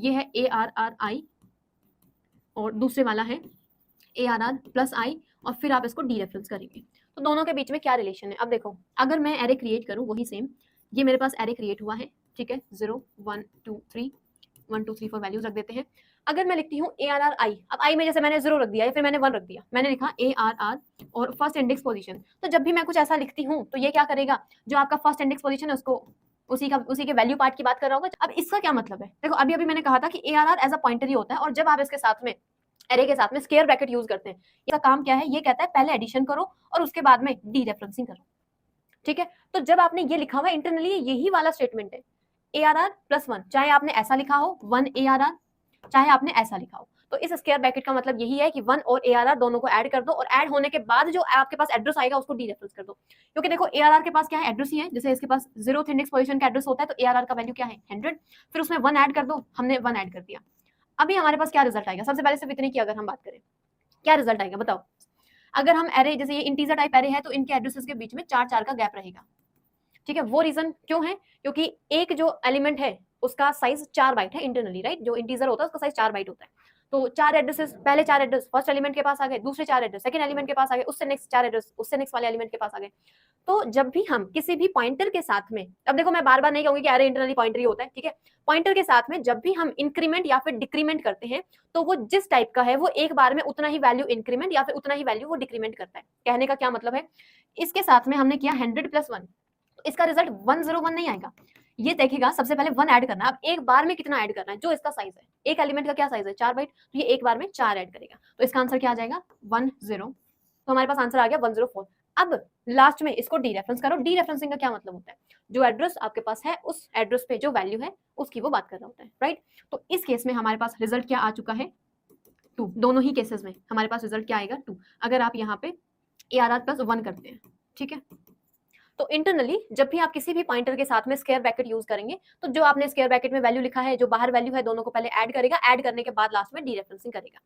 ये है ARRI और दूसरे वाला है ARR प्लस आई और फिर आप इसको डी रेफरेंस करेंगे। तो दोनों के बीच में क्या रिलेशन है? अब देखो, अगर मैं एरे क्रिएट करूं वही सेम, ये मेरे पास एरे क्रिएट हुआ है, ठीक है, 0 1 2 3 1 2 3 4 वैल्यूज रख देते हैं। अगर मैं लिखती हूँ ARRI, अब आई में जैसे मैंने 0 रख दिया या फिर मैंने 1 रख दिया, मैंने लिखा ARR और फर्स्ट इंडेक्स पोजीशन, तो जब भी मैं कुछ ऐसा लिखती हूँ तो ये क्या करेगा, जो आपका फर्स्ट इंडेक्स पोजीशन है उसको उसी के वैल्यू पार्ट की बात कर रहा होगा। अब इसका क्या मतलब है? देखो अभी अभी मैंने कहा था कि ARR एज अ पॉइंटर ही होता है, और जब आप इसके साथ में एरे के साथ में स्क्वायर ब्रैकेट यूज करते हैं, इसका काम क्या है? ये कहता है पहले एडिशन करो और उसके बाद में डी रेफरेंसिंग करो, ठीक है। तो जब आपने ये लिखा हुआ इंटरनली, यही वाला स्टेटमेंट है ARR प्लस 1, चाहे आपने ऐसा लिखा हो 1 ARR, चाहे आपने ऐसा लिखा हो, तो इस स्क्वायर ब्रैकेट का मतलब यही है कि 1 और ARR दोनों को ऐड कर दो, और ऐड होने के बाद जो आपके पास एड्रेस आएगा उसको डी रेफरेंस कर दो। क्योंकि देखो ARR के पास क्या है? एड्रेस ही है। जैसे इसके पास 0th इंडेक्स पोजीशन का एड्रेस होता है, तो ARR का वैल्यू क्या है? 100, फिर उसमें 1 ऐड कर दो, हमने 1 ऐड कर दिया। अभी हमारे पास क्या रिजल्ट आएगा? सबसे पहले सिर्फ इतनी की अगर हम बात करें, क्या रिजल्ट आएगा बताओ? अगर हम एरे, जैसे ये इंटीजर टाइप एरे है, तो इनके एड्रेसेस के बीच में 4 4 का गैप रहेगा, ठीक है। वो रीजन क्यों है? क्योंकि एक जो एलिमेंट है उसका साइज 4 बाइट है इंटरनली, राइट। जो इंटीजर होता है उसका साइज 4 बाइट होता है। तो 4 एड्रेसेस, पहले 4 एड्रेस फर्स्ट एलिमेंट के पास आ गए, दूसरे 4 एड्रेस सेकंड एलिमेंट के पास आ गए, उससे नेक्स्ट 4 एड्रेस उससे नेक्स्ट वाले एलिमेंट के पास आ गए। तो जब भी हम किसी भी पॉइंटर के साथ में, अब देखो मैं बार बार नहीं कहूंगी कि अरे इंटरनली पॉइंटर ही होता है, ठीक है। पॉइंटर के साथ में जब भी हम इंक्रीमेंट या फिर डिक्रीमेंट करते हैं, तो वो जिस टाइप का है वो एक बार में उतना ही वैल्यू इंक्रीमेंट या फिर उतना ही वैल्यू वो डिक्रीमेंट करता है। कहने का क्या मतलब है? इसके साथ में हमने किया 100 प्लस 1, तो इसका रिजल्ट 101 नहीं आएगा। ये देखेगा सबसे पहले 1 ऐड करना है। अब एक बार में कितना ऐड करना है? जो इसका साइज है, एक एलिमेंट का क्या साइज है? 4 बाइट, तो ये एक बार में 4 ऐड करेगा, तो इसका आंसर क्या आ जाएगा? 10। तो हमारे पास आंसर आ गया 104। अब लास्ट में इसको डी रेफरेंस करो। डी रेफरेंसिंग का क्या मतलब होता है? जो एड्रेस आपके पास है उस एड्रेस पे जो वैल्यू है उसकी वो बात कर रहा होता है, राइट। तो इस केस में हमारे पास रिजल्ट क्या आ चुका है? 2। दोनों ही केसेस में हमारे पास रिजल्ट क्या आएगा? 2, अगर आप यहाँ पे ARR प्लस 1 करते हैं, ठीक है। तो इंटरनली जब भी आप किसी भी पॉइंटर के साथ में स्क्वायर ब्रैकेट यूज करेंगे, तो जो आपने स्क्वायर ब्रैकेट में वैल्यू लिखा है, जो बाहर वैल्यू है, दोनों को पहले ऐड करेगा, ऐड करने के बाद लास्ट में डी रेफरेंसिंग करेगा।